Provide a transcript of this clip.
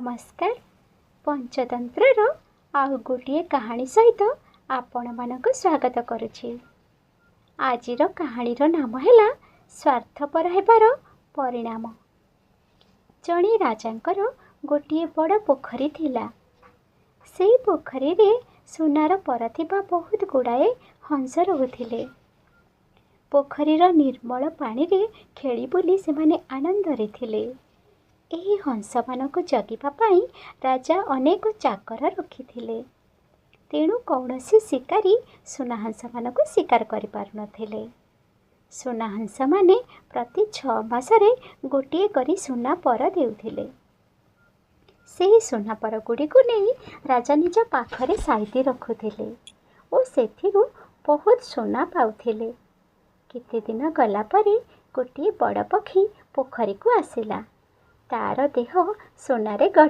ନମସ୍କାର। ପଞ୍ଚତନ୍ତ୍ରର ଆଉ ଗୋଟିଏ କାହାଣୀ ସହିତ ଆପଣମାନଙ୍କୁ ସ୍ୱାଗତ କରୁଛି। ଆଜିର କାହାଣୀର ନାମ ହେଲା ସ୍ୱାର୍ଥପର ହେବାର ପରିଣାମ। ଜଣେ ରାଜାଙ୍କର ଗୋଟିଏ ବଡ଼ ପୋଖରୀ ଥିଲା। ସେହି ପୋଖରୀରେ ସୁନାର ପର ଥିବା ବହୁତ ଗୁଡ଼ାଏ ହଂସ ରହୁଥିଲେ। ପୋଖରୀର ନିର୍ମଳ ପାଣିରେ ଖେଳି ବୁଲି ସେମାନେ ଆନନ୍ଦରେ ଥିଲେ। ଏହି ହଂସମାନଙ୍କୁ ଜଗିବା ପାଇଁ ରାଜା ଅନେକ ଚାକର ରଖିଥିଲେ। ତେଣୁ କୌଣସି ଶିକାରୀ ସୁନା ହଂସମାନଙ୍କୁ ଶିକାର କରିପାରୁନଥିଲେ। ସୁନା ହଂସମାନେ ପ୍ରତି 6 ମାସରେ ଗୋଟିଏ କରି ସୁନା ପର ଦେଉଥିଲେ। ସେହି ସୁନା ପରଗୁଡ଼ିକୁ ନେଇ ରାଜା ନିଜ ପାଖରେ ସାଇତି ରଖୁଥିଲେ ଓ ସେଥିରୁ ବହୁତ ସୁନା ପାଉଥିଲେ। କେତେ ଦିନ ଗଲା ପରେ ଗୋଟିଏ ବଡ଼ ପକ୍ଷୀ ପୋଖରୀକୁ ଆସିଲା। ତା'ର ଦେହ ସୁନାରେ ଗଢ଼ା